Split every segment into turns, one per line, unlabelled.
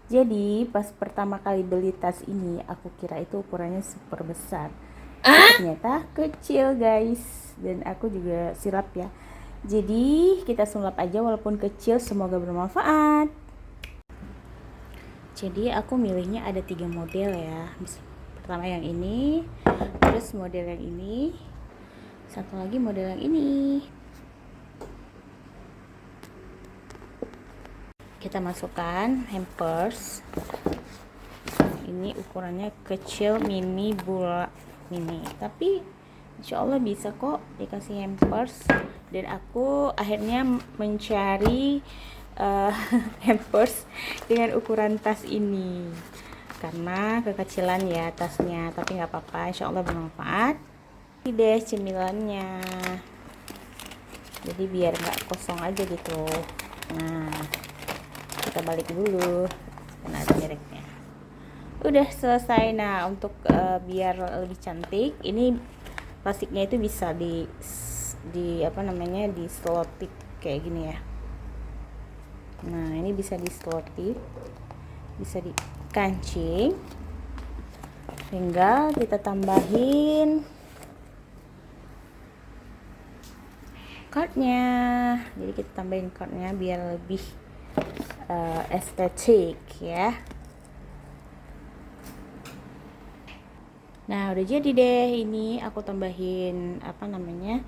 Jadi pas pertama kali beli tas ini aku kira itu ukurannya super besar. Ternyata kecil guys. Dan aku juga silap ya. Jadi kita sulap aja walaupun kecil, semoga bermanfaat. Jadi aku milihnya ada 3 model ya. Pertama yang ini, terus model yang ini, satu lagi model yang ini. Kita masukkan hampers. Ini ukurannya kecil, mini, bola mini, tapi insya Allah bisa kok dikasih hampers. Dan aku akhirnya mencari hampers dengan ukuran tas ini karena kekecilan ya tasnya, tapi nggak apa-apa, insya Allah bermanfaat. Ini deh cemilannya, jadi biar nggak kosong aja gitu. Nah, kita balik dulu karena ada mereknya. Udah selesai. Nah, untuk biar lebih cantik, ini plastiknya itu bisa di apa namanya, di selotip kayak gini ya. Nah, ini bisa di selotip, bisa dikancing. Tinggal kita tambahin cardnya. Jadi kita tambahin cardnya biar lebih estetik ya. Nah, udah jadi deh. Ini aku tambahin apa namanya,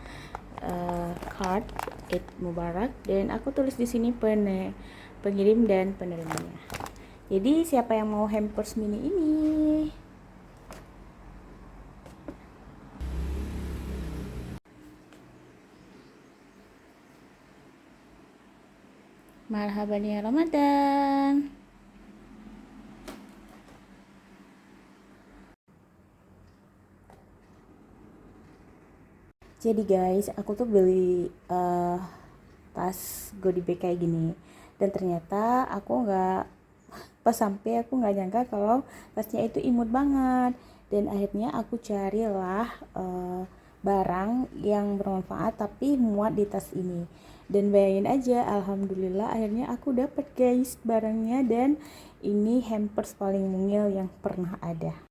card Eid Mubarak, dan aku tulis di sini pengirim dan penerimanya. Jadi siapa yang mau hampers mini ini? Marhaban ya Ramadan. Jadi guys, aku tuh beli tas Godi bag kayak gini, dan ternyata aku nggak, pas sampai aku nggak nyangka kalau tasnya itu imut banget. Dan akhirnya aku carilah barang yang bermanfaat tapi muat di tas ini. Dan bayangin aja, alhamdulillah akhirnya aku dapat guys barangnya, dan ini hampers paling mungil yang pernah ada.